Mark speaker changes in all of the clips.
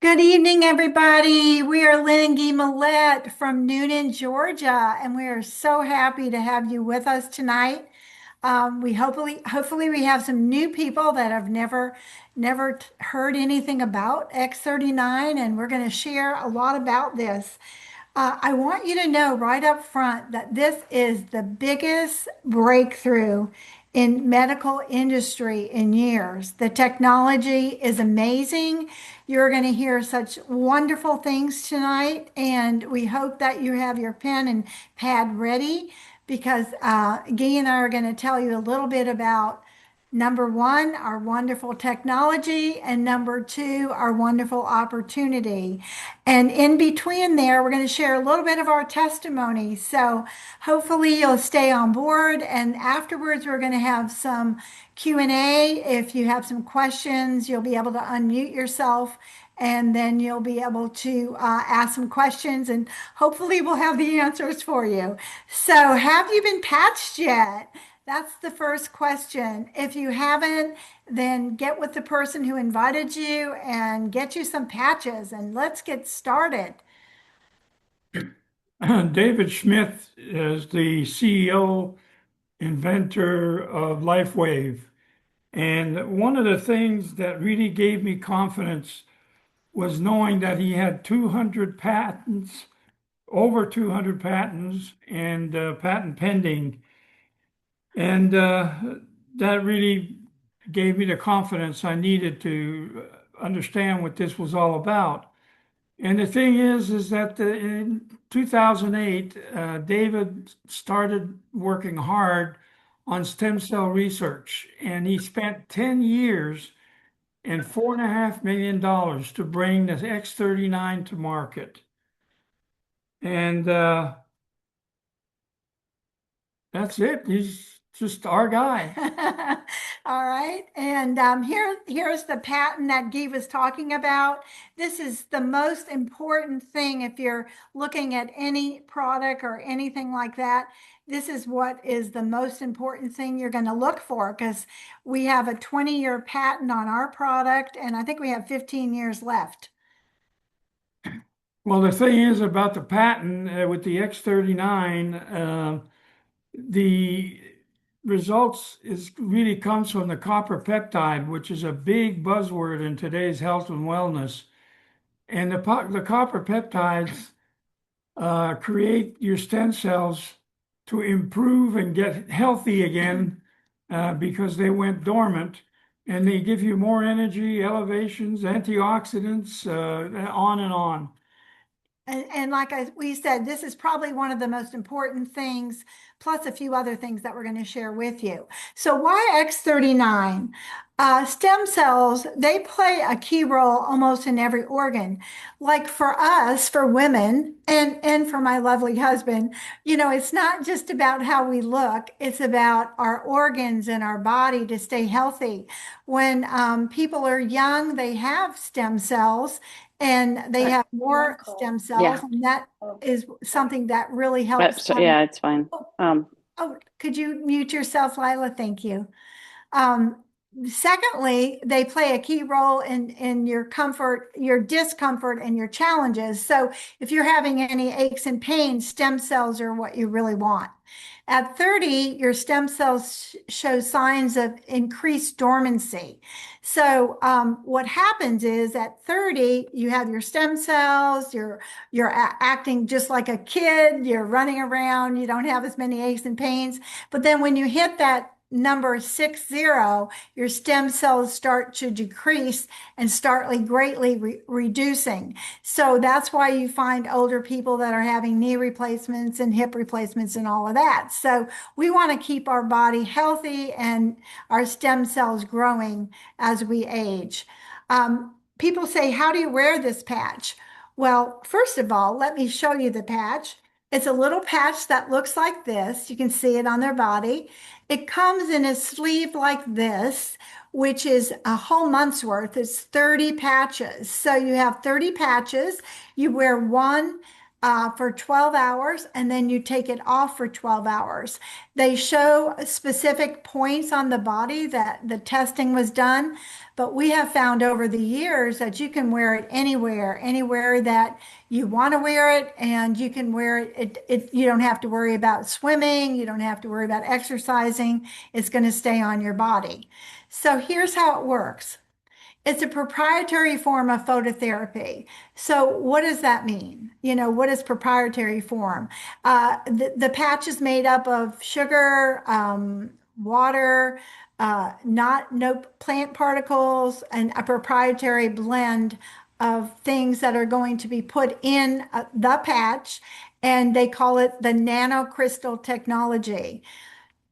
Speaker 1: Good evening, everybody. We are Lynn and Millette from Noonan, Georgia, and we are so happy to have you with us tonight. We hopefully we have some new people that have never heard anything about X39, and we're going to share a lot about this. I want you to know right up front that this is the biggest breakthrough in medical industry in years. The technology is amazing. You're going to hear such wonderful things tonight, and we hope that you have your pen and pad ready because Guy and I are going to tell you a little bit about number one, our wonderful technology, and number two, our wonderful opportunity. And in between there, we're going to share a little bit of our testimony. So hopefully you'll stay on board. And afterwards, we're going to have some Q&A. If you have some questions, you'll be able to unmute yourself. And then you'll be able to ask some questions, and hopefully we'll have the answers for you. So, have you been patched yet? That's the first question. If you haven't, then get with the person who invited you and get you some patches and let's get started.
Speaker 2: David Smith is the CEO, inventor of LifeWave. And one of the things that really gave me confidence was knowing that he had 200 patents, over 200 patents, and patent pending. And that really gave me the confidence I needed to understand what this was all about. And the thing is that in 2008, David started working hard on stem cell research, and he spent 10 years and $4.5 million to bring the X39 to market. And that's it. He's just our guy.
Speaker 1: All right. And here's the patent that Guy was talking about. This is the most important thing if you're looking at any product or anything like that. This is what is the most important thing you're going to look for because we have a 20-year patent on our product, and I think we have 15 years left.
Speaker 2: Well, the thing is about the patent with the X39, the results is really comes from the copper peptide, which is a big buzzword in today's health and wellness. And the copper peptides create your stem cells to improve and get healthy again because they went dormant. And they give you more energy, elevations, antioxidants, on and on.
Speaker 1: And like we said, this is probably one of the most important things, plus a few other things that we're going to share with you. So why X39? Stem cells, they play a key role almost in every organ. Like for us, for women, and for my lovely husband, it's not just about how we look, it's about our organs and our body to stay healthy. When people are young, they have stem cells and they have more stem cells,
Speaker 3: Yeah.
Speaker 1: and that is something that really helps them.
Speaker 3: Yeah, it's fine.
Speaker 1: Oh, could you mute yourself, Lila? Thank you. Um, Secondly, they play a key role in your comfort, your discomfort, and your challenges. So if you're having any aches and pains, stem cells are what you really want. At 30, your stem cells show signs of increased dormancy. So what happens is at 30, you have your stem cells, you're acting just like a kid, you're running around, you don't have as many aches and pains. But then when you hit that number 60, your stem cells start to decrease and start greatly reducing. So that's why you find older people that are having knee replacements and hip replacements and all of that. So we want to keep our body healthy and our stem cells growing as we age. People say, how do you wear this patch? Well, first of all, let me show you the patch. It's a little patch that looks like this. You can see it on their body. It comes in a sleeve like this, which is a whole month's worth. It's 30 patches. So you have 30 patches. You wear one for 12 hours, and then you take it off for 12 hours. They show specific points on the body that the testing was done, but we have found over the years that you can wear it anywhere that you want to wear it, and you can wear it. You don't have to worry about swimming, you don't have to worry about exercising. It's going to stay on your body. So here's how it works. It's a proprietary form of phototherapy. So what does that mean? What is proprietary form? The patch is made up of sugar, water, no plant particles, and a proprietary blend of things that are going to be put in the patch, and they call it the nanocrystal technology.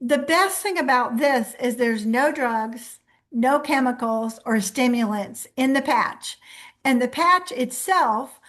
Speaker 1: The best thing about this is there's no drugs, no chemicals or stimulants in the patch. And the patch itself,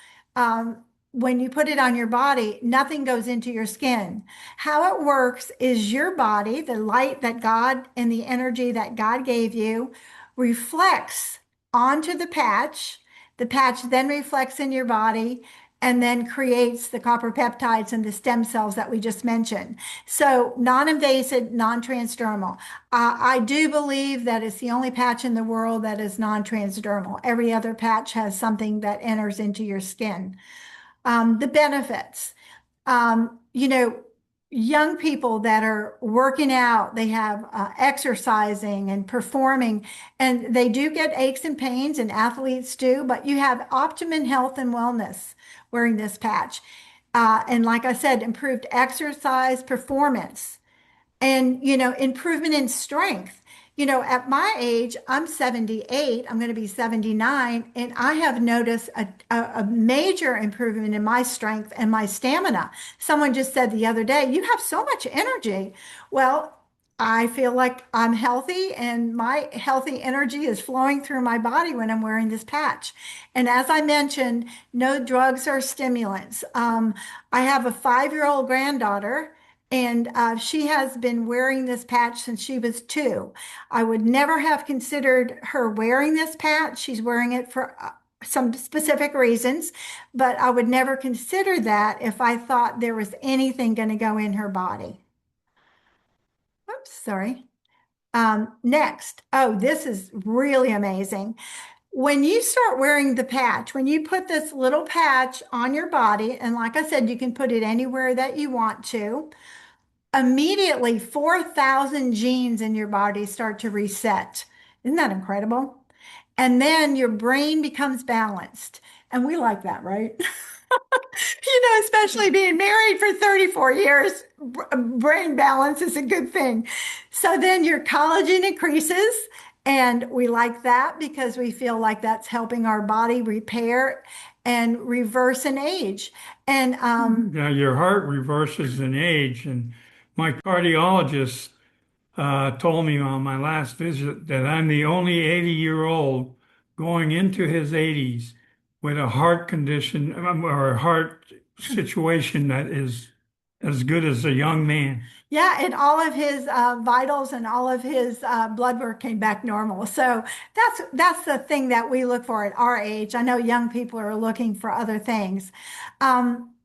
Speaker 1: when you put it on your body, nothing goes into your skin. How it works is your body, the light that God and the energy that God gave you, reflects onto the patch. The patch then reflects in your body and then creates the copper peptides and the stem cells that we just mentioned. So non-invasive, non-transdermal. I do believe that it's the only patch in the world that is non-transdermal. Every other patch has something that enters into your skin. The benefits, you know, young people that are working out, they have exercising and performing, and they do get aches and pains, and athletes do, but you have optimum health and wellness wearing this patch. And like I said, improved exercise performance and improvement in strength. At my age, I'm 78, I'm going to be 79, and I have noticed a major improvement in my strength and my stamina. Someone just said the other day, you have so much energy. Well, I feel like I'm healthy, and my healthy energy is flowing through my body when I'm wearing this patch. And as I mentioned, no drugs or stimulants. I have a 5-year-old granddaughter, and she has been wearing this patch since she was 2. I would never have considered her wearing this patch. She's wearing it for some specific reasons, but I would never consider that if I thought there was anything going to go in her body. Oops, sorry. Next. Oh, this is really amazing. When you start wearing the patch, when you put this little patch on your body, and like I said, you can put it anywhere that you want to. Immediately 4,000 genes in your body start to reset. Isn't that incredible? And then your brain becomes balanced. And we like that, right? Especially being married for 34 years, brain balance is a good thing. So then your collagen increases, and we like that because we feel like that's helping our body repair and reverse an age. And
Speaker 2: Yeah, your heart reverses in age, and my cardiologist told me on my last visit that I'm the only 80-year-old going into his 80s with a heart condition or a heart situation that is as good as a young man.
Speaker 1: yeah, and all of his vitals and all of his blood work came back normal. So that's the thing that we look for at our age. I know young people are looking for other things.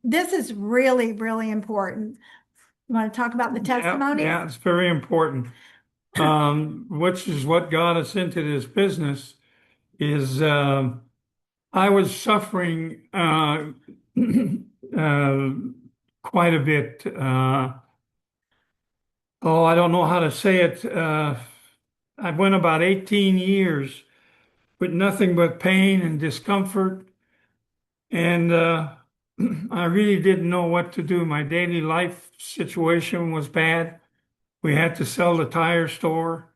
Speaker 1: This is really, really important. You want to talk about the
Speaker 2: Yeah,
Speaker 1: testimonies?
Speaker 2: yeah, it's very important. Which is what got us into this business is I was suffering uh, quite a bit. I don't know how to say it. I went about 18 years with nothing but pain and discomfort, and I really didn't know what to do. My daily life situation was bad. We had to sell the tire store.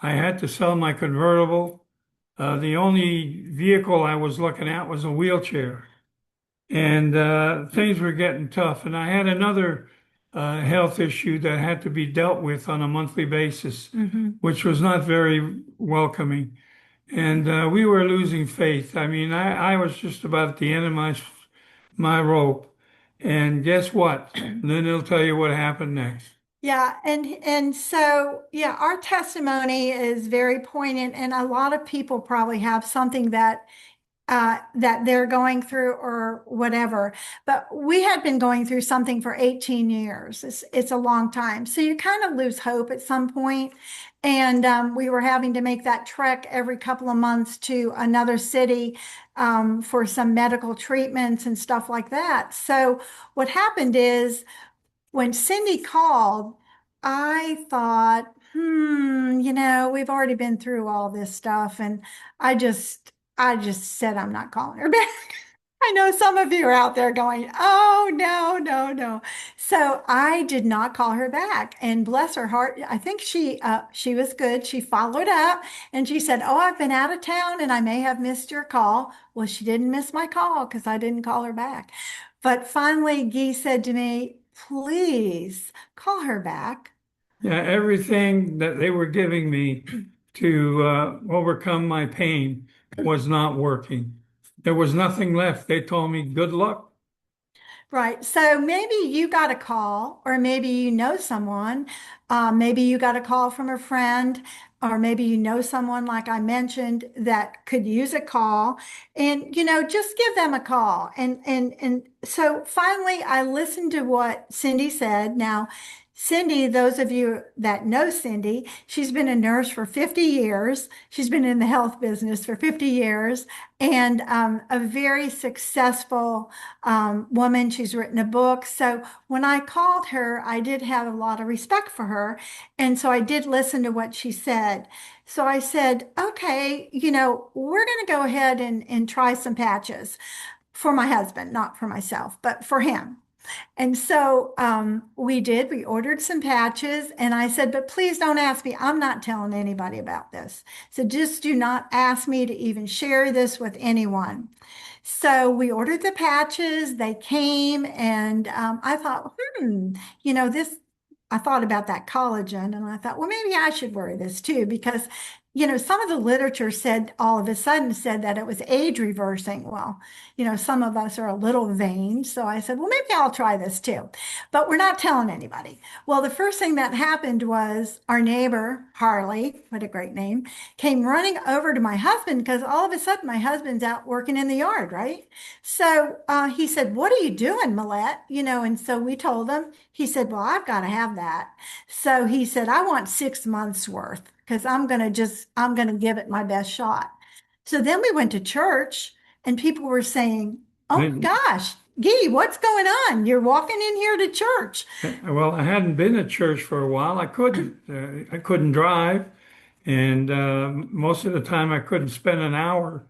Speaker 2: I had to sell my convertible. The only vehicle I was looking at was a wheelchair. And things were getting tough. And I had another health issue that had to be dealt with on a monthly basis, which was not very welcoming. And we were losing faith. I mean, I was just about at the end of my rope. And guess what? Lynn will tell you what happened next.
Speaker 1: Yeah, and so yeah, our testimony is very poignant, and a lot of people probably have something that that they're going through or whatever. But we had been going through something for 18 years. It's a long time. So you kind of lose hope at some point. And we were having to make that trek every couple of months to another city for some medical treatments and stuff like that. So what happened is when Cindy called, I thought, we've already been through all this stuff, and I just said I'm not calling her back. I know some of you are out there going, oh, no, no, no. So I did not call her back. And bless her heart, I think she was good. She followed up and she said, oh, I've been out of town and I may have missed your call. Well, she didn't miss my call because I didn't call her back. But finally, Guy said to me, please call her back.
Speaker 2: Yeah, everything that they were giving me to overcome my pain was not working. There was nothing left. They told me, good luck.
Speaker 1: Right. So maybe you got a call, or maybe you know someone. Maybe you got a call from a friend, or maybe you know someone, like I mentioned, that could use a call. And, just give them a call. And so finally, I listened to what Cindy said. Now, Cindy, those of you that know Cindy, she's been a nurse for 50 years. She's been in the health business for 50 years and a very successful woman. She's written a book. So when I called her, I did have a lot of respect for her. And so I did listen to what she said. So I said, okay, we're going to go ahead and try some patches for my husband, not for myself, but for him. And so we did. We ordered some patches, and I said, but please don't ask me. I'm not telling anybody about this. So just do not ask me to even share this with anyone. So we ordered the patches. They came, and I thought, this. I thought about that collagen, and I thought, well, maybe I should wear this too, because some of the literature said all of a sudden said that it was age reversing. Well, some of us are a little vain. So I said, well, maybe I'll try this too. But we're not telling anybody. Well, the first thing that happened was our neighbor, Harley, what a great name, came running over to my husband because all of a sudden my husband's out working in the yard, right? So he said, what are you doing, Millette? And so we told him. He said, well, I've got to have that. So he said, I want 6 months worth because I'm going to give it my best shot. So then we went to church and people were saying, oh my
Speaker 2: And,
Speaker 1: gosh, Gee, what's going on? You're walking in here to church.
Speaker 2: well, I hadn't been at church for a while. I couldn't drive. And most of the time I couldn't spend an hour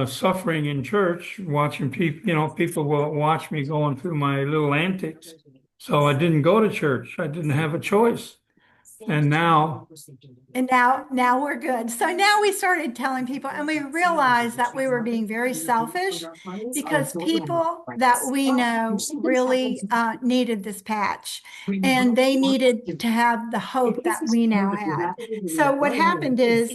Speaker 2: suffering in church, watching people, people will watch me going through my little antics. So I didn't go to church. I didn't have a choice. And now,
Speaker 1: And now we're good. So now we started telling people, and we realized that we were being very selfish because people that we know really needed this patch and they needed to have the hope that we now had. So what happened is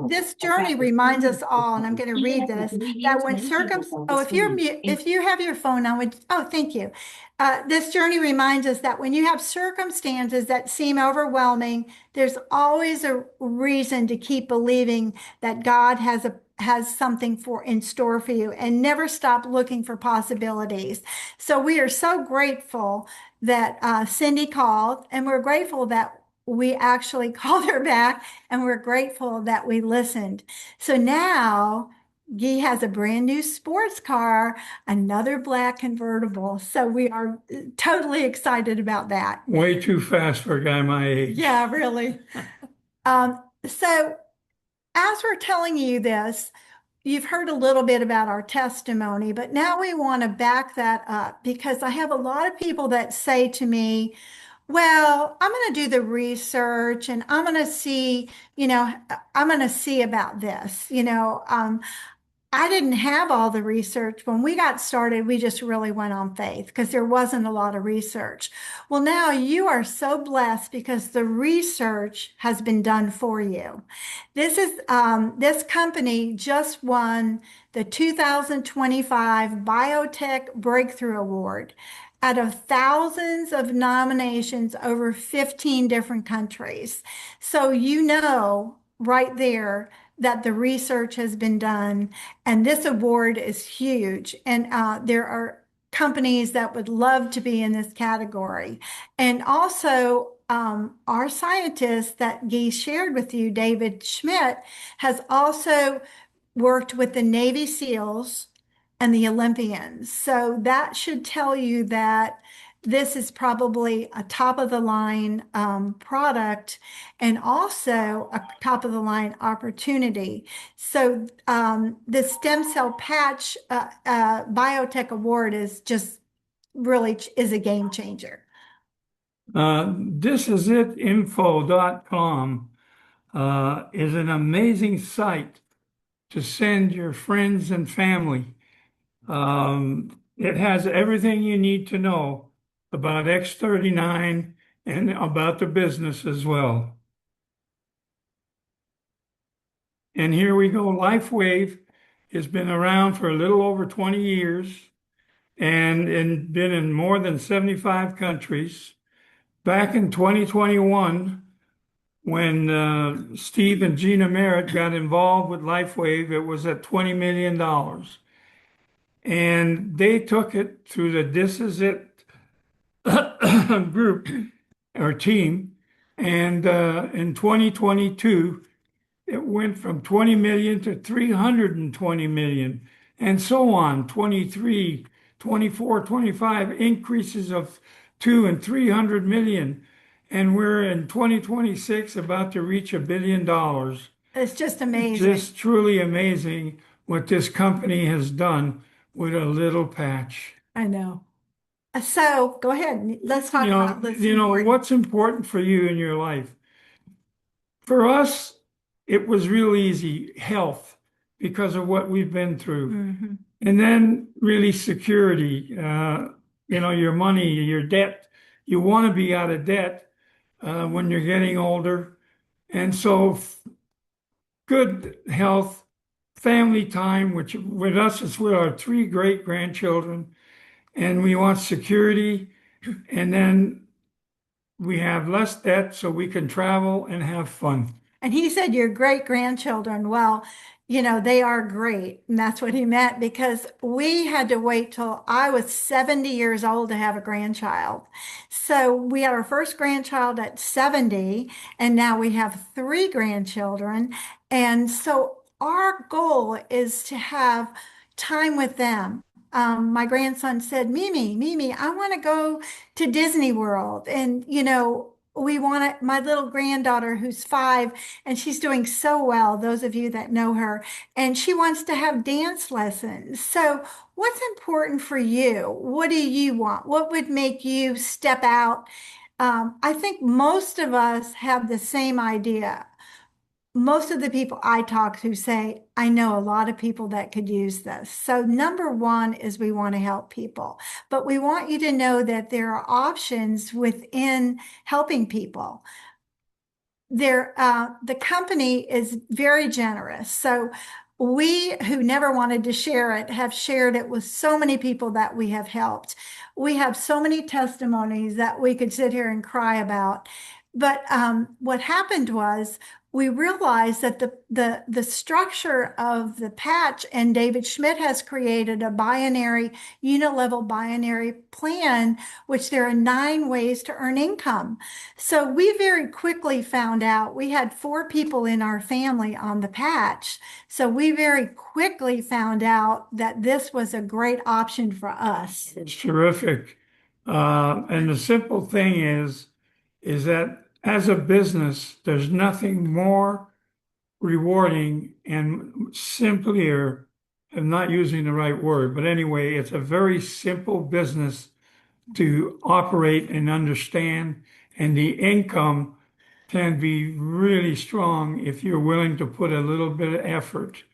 Speaker 1: this journey reminds us all, and I'm going to read this, that when oh, if you have your phone on, oh, thank you. This journey reminds us that when you have circumstances that seem overwhelming, there's always a reason to keep believing that God has something in store for you, and never stop looking for possibilities. So we are so grateful that Cindy called, and we're grateful that we actually called her back, and we're grateful that we listened. So now Guy has a brand new sports car, another black convertible. So we are totally excited about that.
Speaker 2: way too fast for a guy my age.
Speaker 1: Yeah, really. So as we're telling you this, you've heard a little bit about our testimony, but now we want to back that up because I have a lot of people that say to me, well, I'm going to do the research and I'm going to see about this. I didn't have all the research. When we got started, we just really went on faith because there wasn't a lot of research. Well, now you are so blessed because the research has been done for you. This company just won the 2025 Biotech Breakthrough Award out of thousands of nominations over 15 different countries. So right there that the research has been done, and this award is huge. And there are companies that would love to be in this category. And also, our scientist that Guy shared with you, David Schmidt, has also worked with the Navy SEALs and the Olympians. So that should tell you that this is probably a top of the line product and also a top of the line opportunity. So the stem cell patch biotech award is just really is a game changer.
Speaker 2: Thisisitinfo.com is an amazing site to send your friends and family. It has everything you need to know about X39 and about the business as well. And here we go. LifeWave has been around for a little over 20 years and been in more than 75 countries. Back in 2021, when Steve and Gina Merritt got involved with LifeWave, it was at $20 million. And they took it through the This Is It group or team. And in 2022, it went from 20 million to 320 million, and so on. 23, 24, 25 increases of 2 and 300 million. And we're in 2026 about to reach $1 billion.
Speaker 1: It's just amazing.
Speaker 2: Just truly amazing what this company has done with a little patch.
Speaker 1: I know. So go ahead. Let's talk about this.
Speaker 2: What's important for you in your life. For us, it was real easy, health, because of what we've been through.
Speaker 1: Mm-hmm.
Speaker 2: And then really security, your money, your debt. You want to be out of debt when you're getting older. And so good health, family time, which with us is with our 3 great grandchildren. And we want security. And then we have less debt so we can travel and have fun.
Speaker 1: And he said your great grandchildren. Well, they are great. And that's what he meant, because we had to wait till I was 70 years old to have a grandchild. So we had our first grandchild at 70, and now we have 3 grandchildren. And so our goal is to have time with them. My grandson said, Mimi, I want to go to Disney World. And, we want to, my little granddaughter who's 5, and she's doing so well, those of you that know her, and she wants to have dance lessons. So what's important for you? What do you want? What would make you step out? I think most of us have the same idea. Most of the people I talk to say, I know a lot of people that could use this. So number one is we want to help people, but we want you to know that there are options within helping people. The company is very generous. So we who never wanted to share it have shared it with so many people that we have helped. We have so many testimonies that we could sit here and cry about. But what happened was we realized that the structure of the patch, and David Schmidt has created a binary, unit-level binary plan, which there are 9 ways to earn income. So we very quickly found out we had 4 people in our family on the patch. So we very quickly found out that this was a great option for us.
Speaker 2: It's terrific. And the simple thing is that as a business, there's nothing more rewarding and simpler. I'm not using the right word, but anyway, it's a very simple business to operate and understand, and the income can be really strong if you're willing to put a little bit of effort.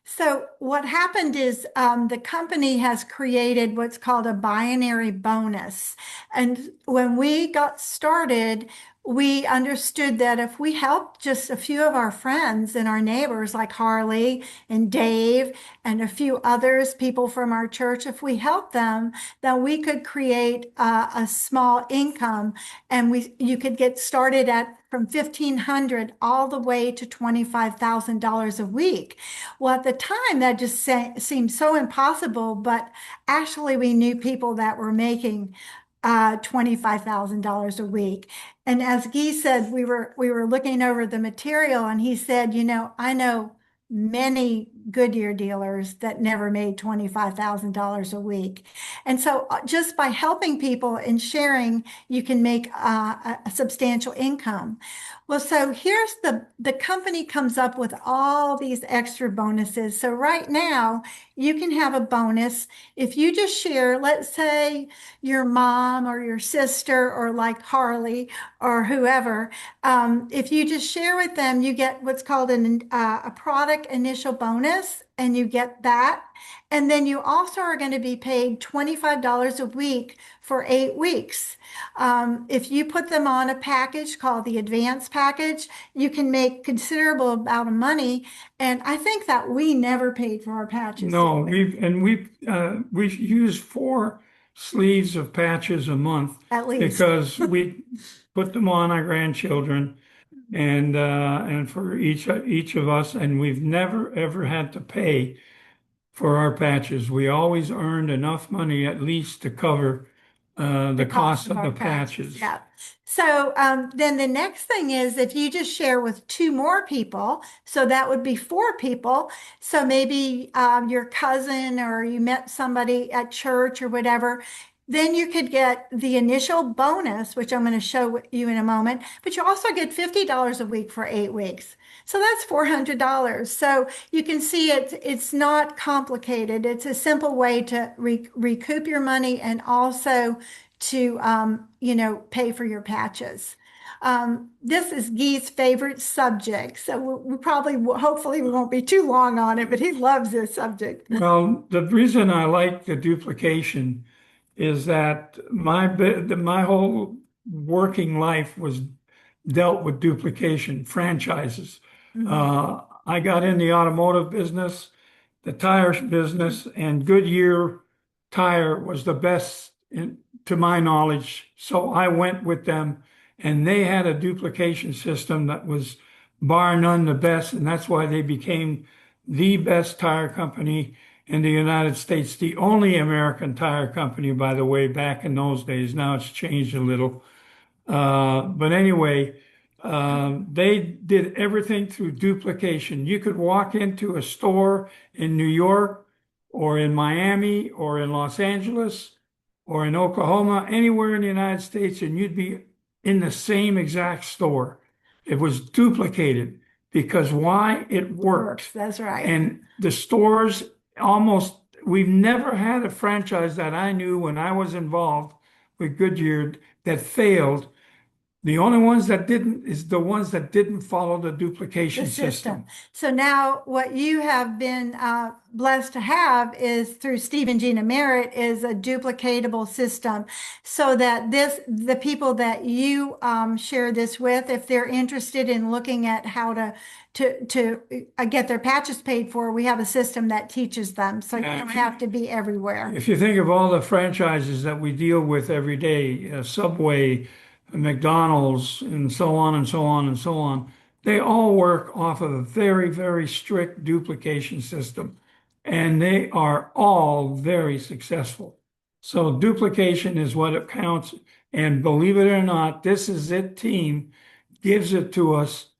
Speaker 1: So what happened is the company has created what's called a binary bonus. And when we got started, we understood that if we helped just a few of our friends and our neighbors, like Harley and Dave and a few others, people from our church, if we helped them, then we could create a small income, and you could get started at from 1,500 all the way to $25,000 a week. Well, at the time, that just seemed so impossible, but actually, we knew people that were making $25,000 a week. And as Guy said, we were looking over the material, and he said, I know many Goodyear dealers that never made $25,000 a week. And so just by helping people and sharing, you can make a substantial income. Well, so here's the company comes up with all these extra bonuses. So right now, you can have a bonus if you just share, let's say your mom or your sister or like Harley or whoever, if you just share with them, you get what's called a product initial bonus, and you get that. And then you also are going to be paid $25 a week for 8 weeks. If you put them on a package called the advanced package, you can make considerable amount of money. And I think that we never paid for our patches, did
Speaker 2: No,
Speaker 1: we?
Speaker 2: we've used 4 sleeves of patches a month
Speaker 1: At least.
Speaker 2: because we put them on our grandchildren and for each of us, and we've never ever had to pay for our patches. We always earned enough money at least to cover
Speaker 1: The
Speaker 2: the
Speaker 1: cost
Speaker 2: cost
Speaker 1: of
Speaker 2: of
Speaker 1: our
Speaker 2: the
Speaker 1: patches.
Speaker 2: patches.
Speaker 1: Yeah. So then the next thing is if you just share with two more people, so that would be four people. So maybe your cousin or you met somebody at church or whatever, then you could get the initial bonus, which I'm going to show you in a moment, but you also get $50 a week for 8 weeks. So that's $400. So you can see it's not complicated. It's a simple way to recoup your money and also to pay for your patches. This is Guy's favorite subject, so we probably, hopefully, we won't be too long on it, but he loves this subject.
Speaker 2: Well, the reason I like the duplication is that my whole working life was dealt with duplication, franchises.
Speaker 1: Mhm.
Speaker 2: I got in the automotive business, the tire business, and Goodyear tire was the best to my knowledge. So I went with them, and they had a duplication system that was bar none the best, and that's why they became the best tire company in the United States, the only American tire company, by the way, back in those days. Now it's changed a little. But anyway, they did everything through duplication. You could walk into a store in New York or in Miami or in Los Angeles or in Oklahoma, anywhere in the United States, and you'd be in the same exact store. It was duplicated because why? It worked.
Speaker 1: Works, that's right.
Speaker 2: And the stores almost, we've never had a franchise that I knew when I was involved with Goodyear that failed. The only ones that didn't is the ones that didn't follow the
Speaker 1: The
Speaker 2: duplication
Speaker 1: system.
Speaker 2: system.
Speaker 1: So now what you have been blessed to have is through Steve and Gina Merritt is a duplicatable system so that the people that you share this with, if they're interested in looking at how to get their patches paid for, we have a system that teaches them. So you
Speaker 2: Yeah,
Speaker 1: don't have to be everywhere.
Speaker 2: if you think of all the franchises that we deal with every day, Subway, McDonald's, and so on and so on and so on, they all work off of a very, very strict duplication system, and they are all very successful. So duplication is what it counts. And believe it or not, This Is It team gives it to us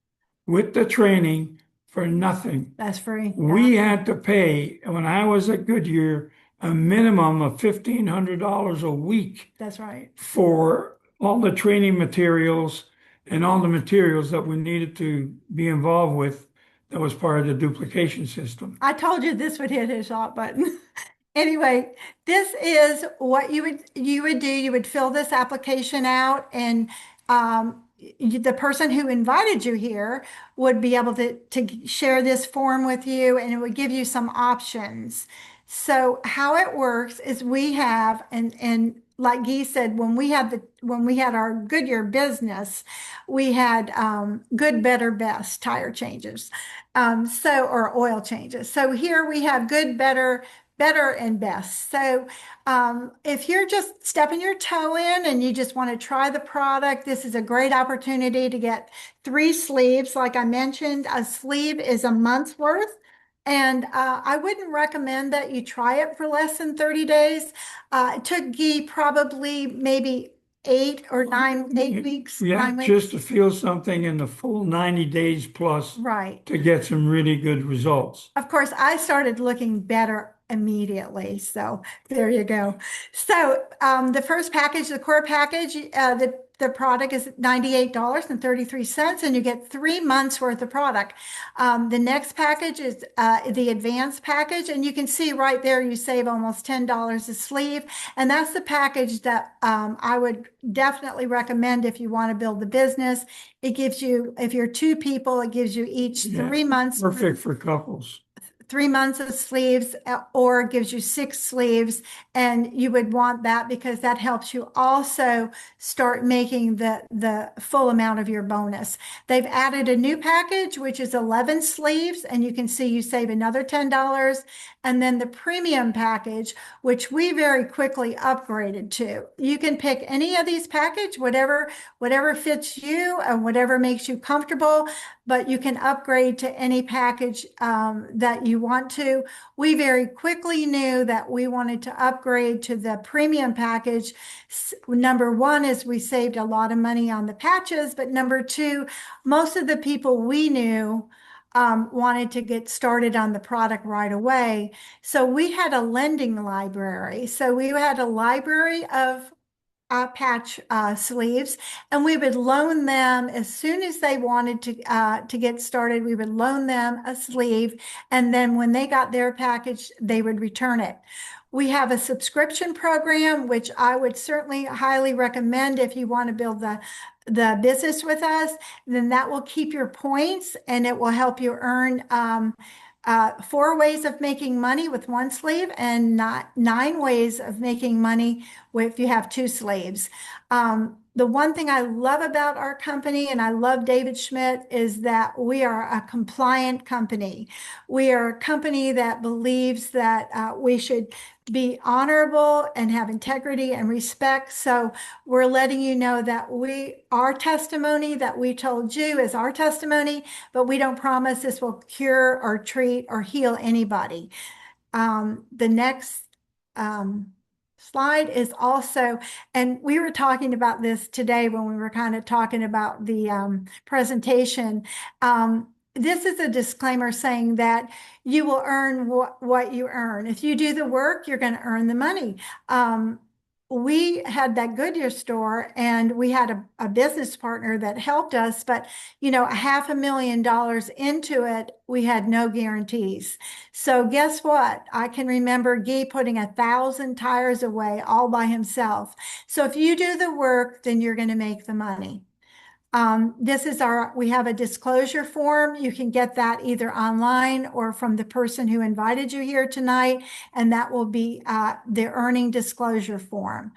Speaker 2: with the training for nothing.
Speaker 1: That's free. Yeah,
Speaker 2: We had to pay, when I was at Goodyear, a minimum of $1,500 a week
Speaker 1: that's right.
Speaker 2: for all the training materials and all the materials that we needed to be involved with that was part of the duplication system.
Speaker 1: I told you this would hit his hot button. Anyway, this is what you would do. You would fill this application out, and the person who invited you here would be able to share this form with you, and it would give you some options. So how it works is we have, and like Guy said, when we had our Goodyear business, we had good, better, best tire changes, or oil changes. So here we have good, better, better, and best. So if you're just stepping your toe in and you just want to try the product, this is a great opportunity to get 3 sleeves. Like I mentioned, a sleeve is a month's worth. And I wouldn't recommend that you try it for less than 30 days. It took Guy probably maybe 8 weeks,
Speaker 2: Yeah,
Speaker 1: 9 weeks.
Speaker 2: just to feel something in the full 90 days plus
Speaker 1: Right.
Speaker 2: to get some really good results.
Speaker 1: Of course, I started looking better immediately. So there you go. So the first package, the core package, the product is $98.33, and you get 3 months worth of product. The next package is the advanced package, and you can see right there you save almost $10 a sleeve. And that's the package that I would definitely recommend if you want to build the business. It gives you, if you're 2 people, it gives you each
Speaker 2: Yeah,
Speaker 1: 3 months.
Speaker 2: perfect for couples.
Speaker 1: 3 months of sleeves, or gives you 6 sleeves, and you would want that because that helps you also start making the full amount of your bonus. They've added a new package which is 11 sleeves, and you can see you save another $10. And then the premium package, which we very quickly upgraded to. You can pick any of these package, whatever fits you and whatever makes you comfortable, but you can upgrade to any package that you want to. We very quickly knew that we wanted to upgrade to the premium package. Number one is we saved a lot of money on the patches, but number two, most of the people we knew wanted to get started on the product right away. So we had a lending library. So we had a library of patch sleeves, and we would loan them as soon as they wanted to get started. We would loan them a sleeve, and then when they got their package, they would return it. We have a subscription program, which I would certainly highly recommend if you want to build the business with us. Then that will keep your points, and it will help you earn 4 ways of making money with 1 sleeve, and not 9 ways of making money if you have 2 sleeves. The one thing I love about our company, and I love David Schmidt, is that we are a compliant company. We are a company that believes that we should be honorable and have integrity and respect. So we're letting you know that our testimony that we told you is our testimony, but we don't promise this will cure or treat or heal anybody. The next slide is also, and we were talking about this today when we were kind of talking about the presentation. This is a disclaimer saying that you will earn what you earn. If you do the work, you're going to earn the money. We had that Goodyear store, and we had a business partner that helped us, but $500,000 into it, we had no guarantees. So guess what? I can remember Guy putting 1,000 tires away all by himself. So if you do the work, then you're going to make the money. We have a disclosure form. You can get that either online or from the person who invited you here tonight, and that will be the earning disclosure form.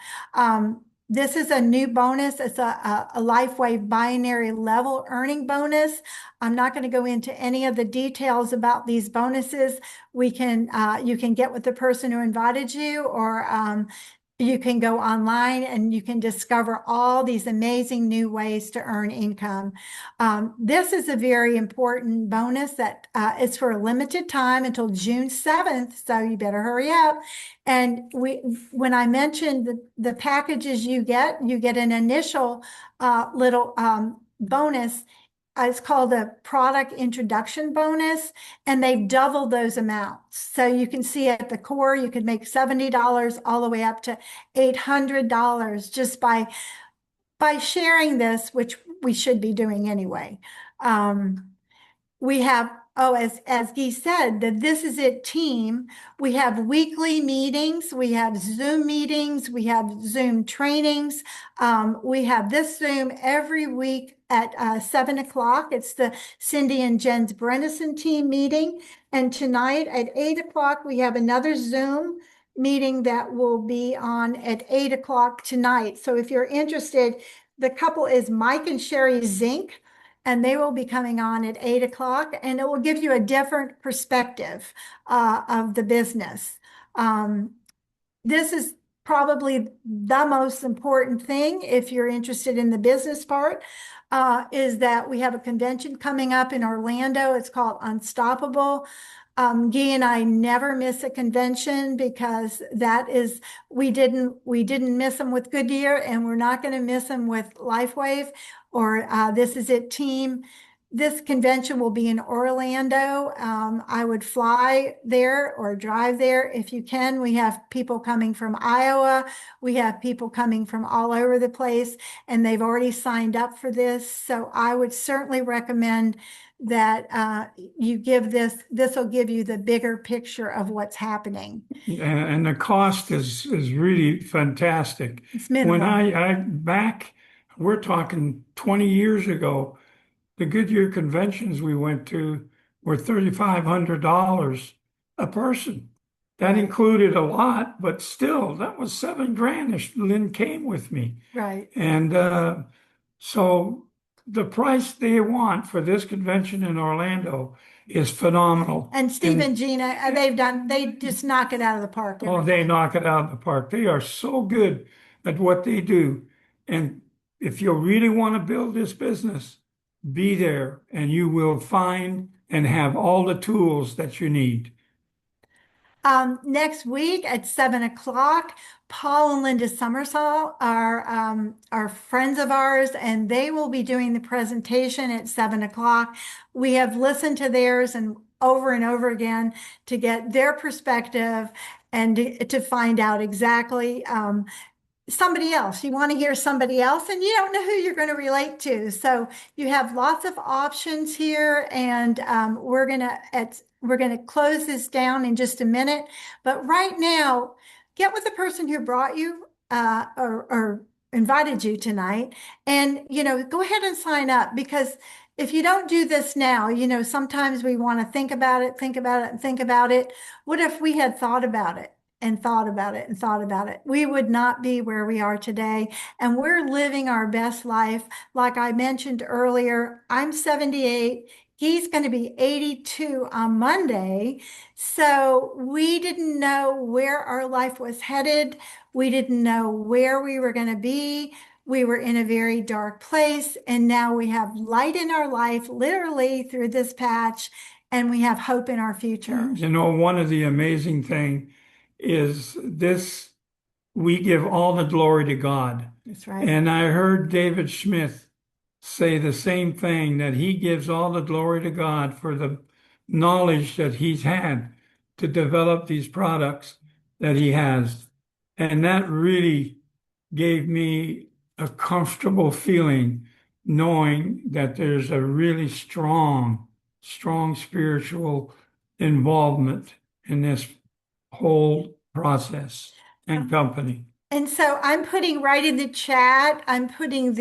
Speaker 1: This is a new bonus. It's a LifeWave binary level earning bonus. I'm not going to go into any of the details about these bonuses. You can get with the person who invited you, or you can go online and you can discover all these amazing new ways to earn income. This is a very important bonus that is for a limited time until June 7th, so you better hurry up. And when I mentioned the packages you get an initial little bonus. It's called a product introduction bonus, and they've doubled those amounts. So you can see at the core, you could make $70 all the way up to $800 just by sharing this, which we should be doing anyway. We have, as Guy said, the This Is It team. We have weekly meetings, we have Zoom meetings, we have Zoom trainings. We have this Zoom every week at 7 o'clock. It's the Cindy and Jen's Brennison team meeting. And tonight at 8 o'clock, we have another Zoom meeting that will be on at 8 o'clock tonight. So if you're interested, the couple is Mike and Sherry Zink, and they will be coming on at 8 o'clock, and it will give you a different perspective of the business. Um, this is probably the most important thing if you're interested in the business part, is that we have a convention coming up in Orlando. It's called Unstoppable. Guy and I never miss a convention because that is, we didn't miss them with Goodyear, and we're not going to miss them with LifeWave or This Is It team. This convention will be in Orlando. I would fly there or drive there if you can. We have people coming from Iowa. We have people coming from all over the place, and they've already signed up for this. So I would certainly recommend that you give this will give you the bigger picture of what's happening.
Speaker 2: And the cost is really fantastic.
Speaker 1: It's
Speaker 2: When
Speaker 1: minimal.
Speaker 2: we're talking 20 years ago, the Goodyear conventions we went to were $3,500 a person. That
Speaker 1: Right.
Speaker 2: included a lot, but still, that was 7 grand if Lynn came with me.
Speaker 1: Right.
Speaker 2: And so the price they want for this convention in Orlando is phenomenal.
Speaker 1: And Steve and Gina, they just knock it out of the park.
Speaker 2: Oh, they knock it out of the park. They are so good at what they do. And if you really want to build this business, be there and you will find and have all the tools that you need.
Speaker 1: Next week at 7 o'clock, Paul and Linda Summersall are friends of ours, and they will be doing the presentation at 7 o'clock. We have listened to theirs and over again to get their perspective and to find out exactly somebody else. You want to hear somebody else, and you don't know who you're going to relate to. So you have lots of options here, and we're gonna close this down in just a minute. But right now, get with the person who brought you or invited you tonight, and go ahead and sign up, because if you don't do this now, sometimes we want to think about it, think about it, and think about it. What if we had thought about it? And thought about it and thought about it? We would not be where we are today. And we're living our best life. Like I mentioned earlier, I'm 78. He's going to be 82 on Monday. So we didn't know where our life was headed. We didn't know where we were going to be. We were in a very dark place. And now we have light in our life, literally through this patch, and we have hope in our future.
Speaker 2: One of the amazing things is this, we give all the glory to God.
Speaker 1: That's right.
Speaker 2: And I heard David Smith say the same thing, that he gives all the glory to God for the knowledge that he's had to develop these products that he has. And that really gave me a comfortable feeling knowing that there's a really strong spiritual involvement in this whole process and company.
Speaker 1: And so I'm putting right in the chat, I'm putting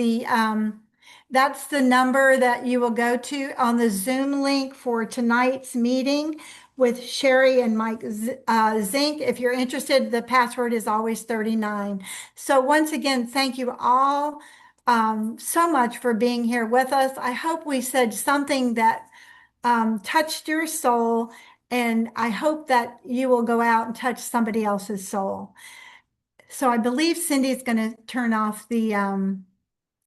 Speaker 1: that's the number that you will go to on the Zoom link for tonight's meeting with Sherry and Mike Zink. If you're interested, the password is always 39. So once again, thank you all so much for being here with us. I hope we said something that touched your soul, and I hope that you will go out and touch somebody else's soul. So I believe Cindy's going to turn off the